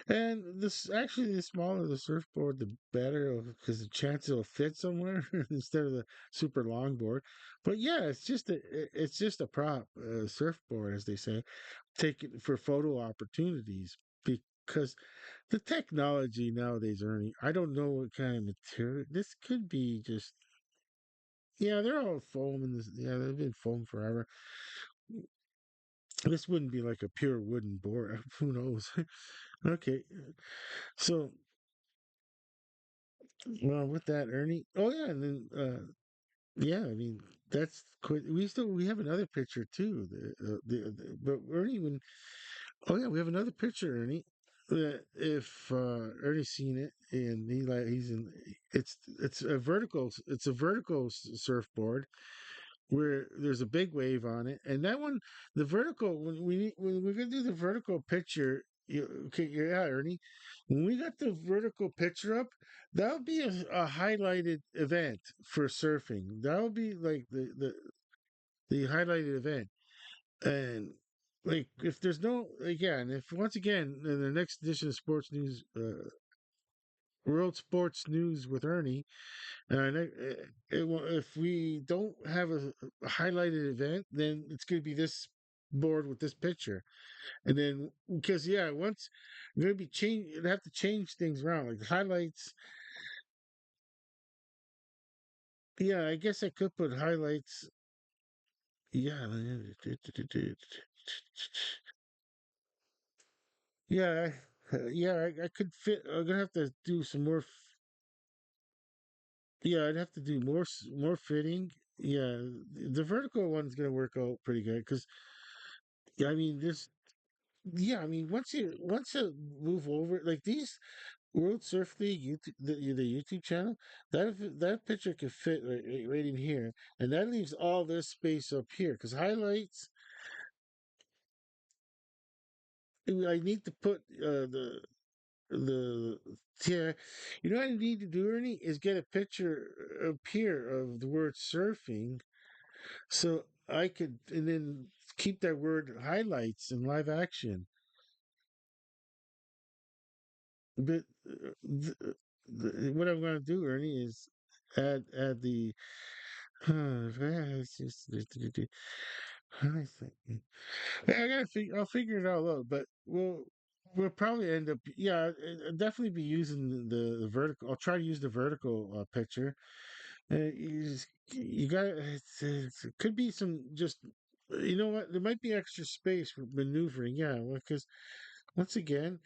And this actually, the smaller the surfboard, the better, because the chance it'll fit somewhere instead of the super long board. But yeah, it's just a prop, surfboard, as they say, take it for photo opportunities, because the technology nowadays, Ernie, I don't know what kind of material. This could be just, yeah, they're all foam in this. Yeah, they've been foam forever. This wouldn't be like a pure wooden board. Who knows? Okay, so, well, with that, Ernie. Oh yeah, and then yeah, I mean, that's quite. We have another picture too. But Ernie, when oh yeah, we have another picture, Ernie. If Ernie's seen it, and he's in, it's a vertical surfboard where there's a big wave on it, and that one, the vertical, when we're gonna do the vertical picture, okay, yeah, Ernie, when we got the vertical picture up, that'll be a highlighted event for surfing. That'll be like the highlighted event, and like, if there's no, like, yeah, and if once again in the next edition of Sports News. World Sports News with Ernie. And if we don't have a highlighted event, then it's going to be this board with this picture. And then, because, yeah, once you're going to be change, you have to change things around. Like the highlights. Yeah, I guess I could put highlights. Yeah. Yeah. Yeah, I could fit. I'm gonna have to do some more. Yeah, I'd have to do more fitting. Yeah, the vertical one's gonna work out pretty good because yeah, I mean this. Yeah, I mean once you move over like these World Surf League YouTube the YouTube channel that picture could fit right in here, and that leaves all this space up here because highlights. I need to put the yeah, you know what I need to do, Ernie, is get a picture up here of the word surfing so I could, and then keep that word highlights in live action. But what I'm going to do, Ernie, is add the. It's just, I think I gotta I'll figure it all out, but we'll probably end up. Yeah, I'll definitely be using the vertical. I'll try to use the vertical picture. You got it could be some just you know what there might be extra space for maneuvering. Yeah, because once again,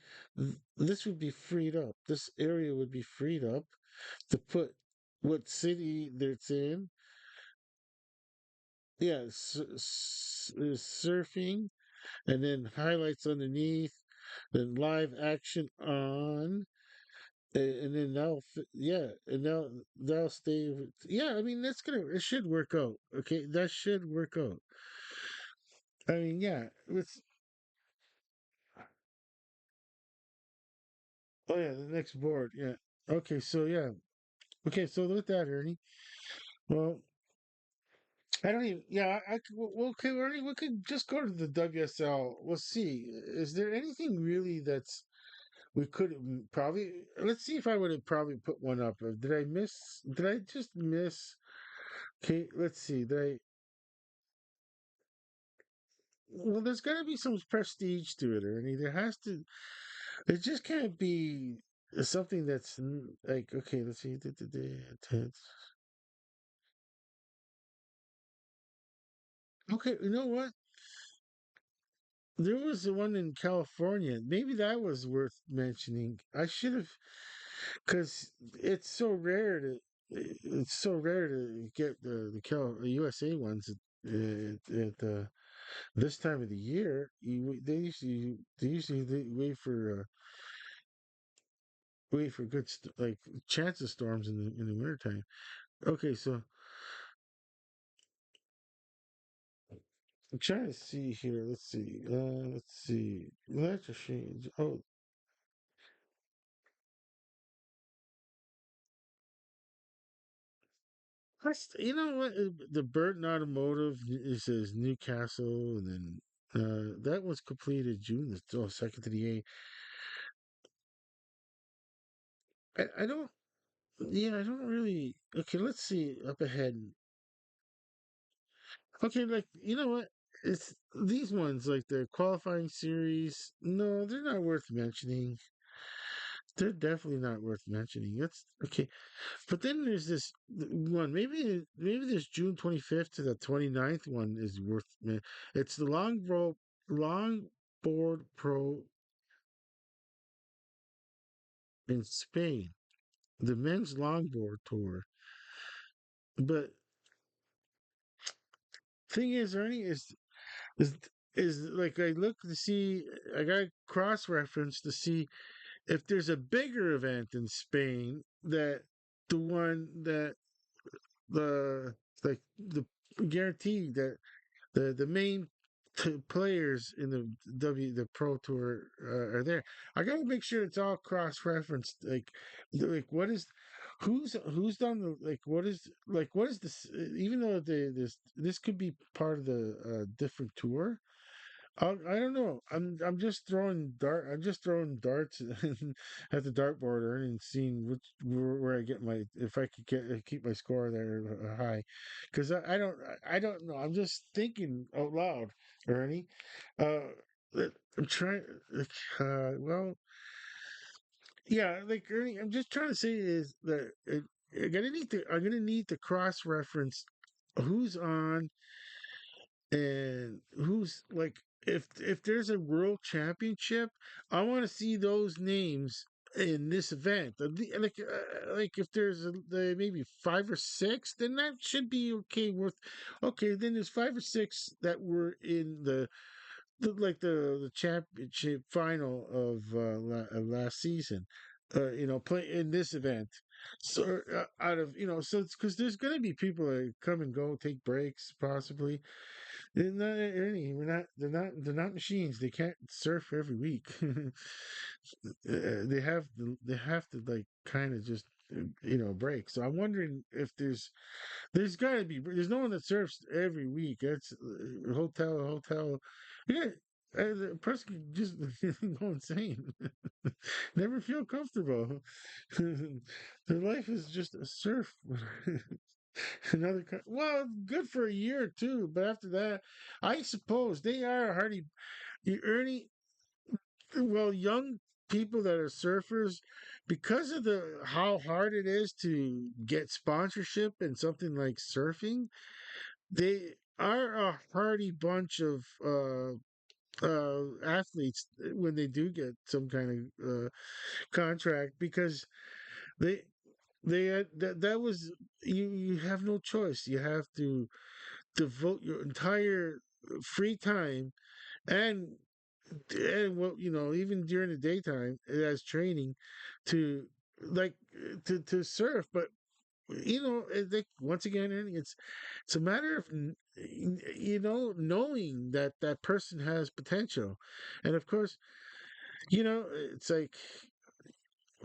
this would be freed up. This area would be freed up to put what city that's in. Yeah, surfing, and then highlights underneath, then live action on, and then yeah, and that'll stay. Yeah, I mean it should work out. Okay, that should work out. I mean, yeah, oh yeah, the next board, yeah. Okay, so yeah, okay, so with that, Ernie, well, I don't even, yeah, well, okay, Ernie, we could just go to the WSL. We'll see. Is there anything really that's we could probably let's see if I would have probably put one up. Did I miss? Did I just miss? Okay, let's see. Did I? Well, there's got to be some prestige to it, Ernie. There has to. It just can't be something that's like okay. Let's see. Okay, you know what? There was the one in California. Maybe that was worth mentioning. I should have, because it's so rare to. It's so rare to get the USA ones at this time of the year. They usually wait for good like chance of storms in the wintertime. Okay, so I'm trying to see here. Let's see. Let's see. Let's change. Oh, you know what? The Burton Automotive it says Newcastle, and then that was completed June the 2nd to the 8th. I don't. Yeah, I don't really. Okay, let's see up ahead. Okay, like you know what? It's these ones like the qualifying series. No, they're not worth mentioning. They're definitely not worth mentioning. That's okay. But then there's this one. Maybe this June 25th to the 29th one is worth. It's the longboard pro in Spain, the men's longboard tour. But thing is, Ernie is is like I look to see. I got cross reference to see if there's a bigger event in Spain that the one that the like the guarantee that the main players in the Pro Tour are there. I got to make sure it's all cross referenced. Like what is who's done the like what is this? Even though this could be part of the different tour, I don't know. I'm just throwing dart. I'm just throwing darts at the dartboard and seeing where I get my if I could get keep my score there high, because I don't know. I'm just thinking out loud, Ernie. Uh, I'm trying. Like, well, yeah, like Ernie. I'm just trying to say is that I'm gonna need to cross reference who's on and who's like if there's a world championship, I want to see those names in this event. Like if there's maybe five or six, then that should be okay. Worth okay. Then there's five or six that were in the championship final of last season. Play in this event. So out of so it's because there's going to be people that come and go, take breaks, possibly. They're not Ernie. We're not. They're not. They're not machines. They can't surf every week. They have to like kind of just break. So I'm wondering if there's got to be. There's no one that surfs every week. That's hotel. Yeah, the person can just go insane. Never feel comfortable. Their life is just a surf. Well, good for a year or two, but after that, I suppose they are hardy. Ernie, well, young people that are surfers, because of the how hard it is to get sponsorship in something like surfing, they are a hardy bunch of athletes when they do get some kind of contract because they that was you have no choice. You have to devote your entire free time and well, even during the daytime as training to like to surf. But once again, Ernie, it's a matter of knowing that that person has potential, and of course, it's like.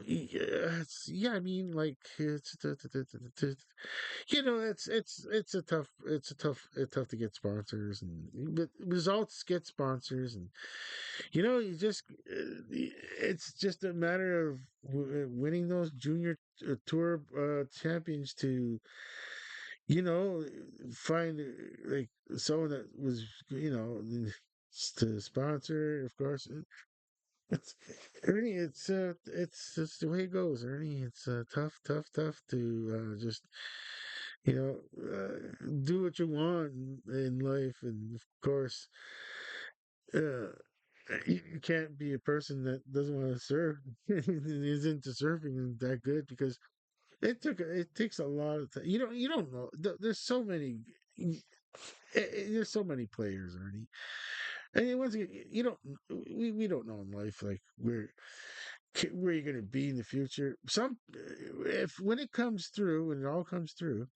Yeah, I mean, like it's tough to get sponsors, and but results get sponsors, and you just it's just a matter of winning those junior tour champions to you know find like someone that was to sponsor, of course. It's Ernie. It's the way it goes, Ernie. It's tough to just you know do what you want in life, and of course, uh, you can't be a person that doesn't want to surf, is into surfing that good because it takes a lot of time. You don't know. There's so many. There's so many players, Ernie. And once again, you don't. We don't know in life like where you're going to be in the future. If when it comes through, when it all comes through,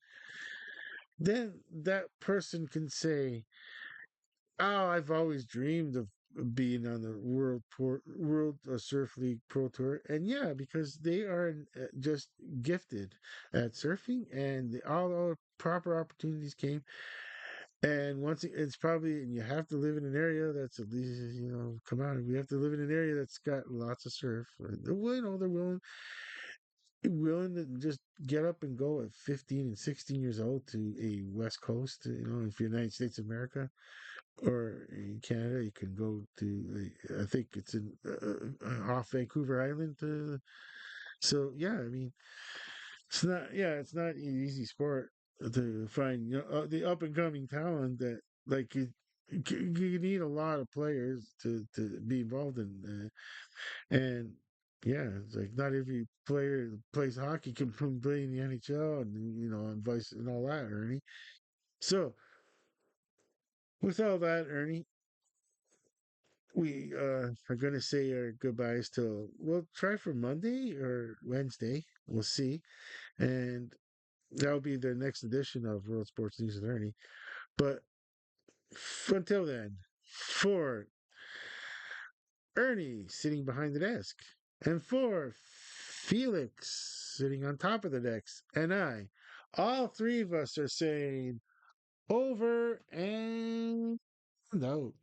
then that person can say, "Oh, I've always dreamed of being on the World Surf League Pro Tour," and yeah, because they are just gifted at surfing, and all the proper opportunities came. And it's probably, and you have to live in an area that's at least, come on, we have to live in an area that's got lots of surf. They're willing to just get up and go at 15 and 16 years old to a West Coast, if you're United States of America or in Canada, you can go to, I think it's in off Vancouver Island. So, yeah, I mean, it's not an easy sport to find, the up and coming talent that, like, you need a lot of players to be involved in. And yeah, it's like not every player that plays hockey can play in the NHL and vice and all that, Ernie. So with all that, Ernie, we are gonna say our goodbyes till we'll try for Monday or Wednesday. We'll see. And that'll be the next edition of World Sports News with Ernie. But until then, for Ernie sitting behind the desk, and for Felix sitting on top of the desk, and I, all three of us are saying over and out.